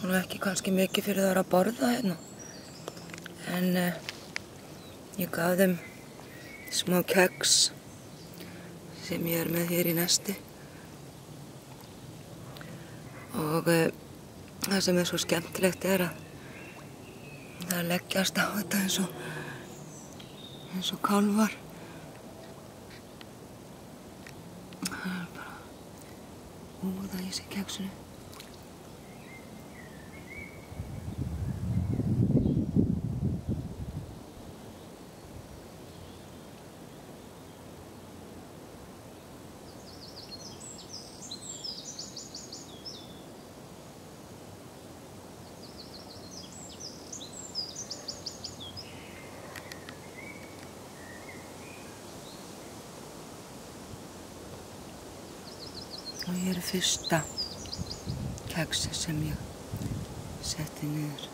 Nú ekki kannski mikið fyrir þær að borða hérna. En ég gaf þeim smá keks sem ég er með hér í nesti. Og það sem er svo skemmtilegt er að það leggjast á þetta eins og kálfar. Það er bara úða í sig keksinu. Og hér er fyrsta keksið sem ég setti niður.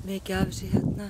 Mikið af þessu hérna